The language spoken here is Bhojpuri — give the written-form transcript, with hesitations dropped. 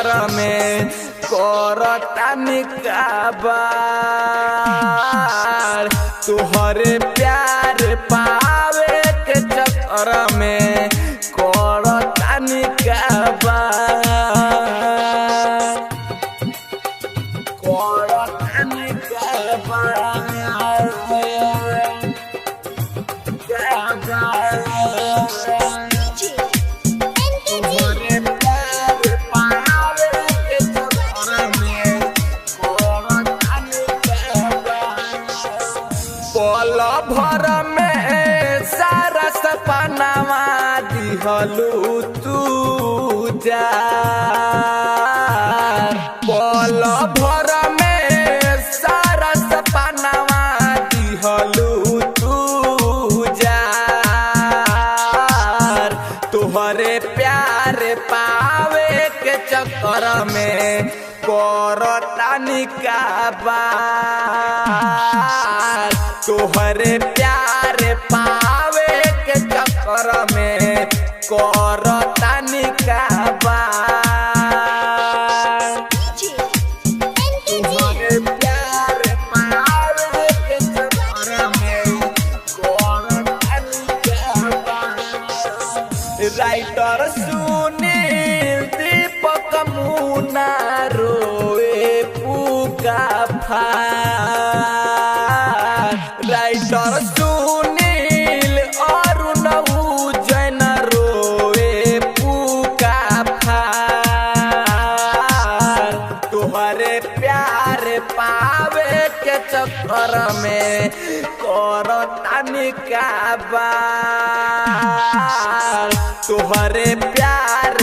चक्कर में करतानी काबार। तुहरे प्यार पावे के चक्कर में करतानी काबार, करतानी काबार। पल भर में सारा सपनावा दिहलू तू जार। पल भर में सारा सपनावा दिहलू तू जार। तुहरे प्यार पावे के चक्कर में करतानी काबार। तुहरे प्यार पावे के चक्कर में करतानी काबार। तुहरे प्यार पावे के चक्कर में करतानी काबार। राइटर सुनील दीपक मुन्ना रोए पुका फार। राइटर सुनील अरुण उजैन रोए पुका फार। तुहरे प्यार पावे के चक्कर में करतानी काबार। तुहरे प्यार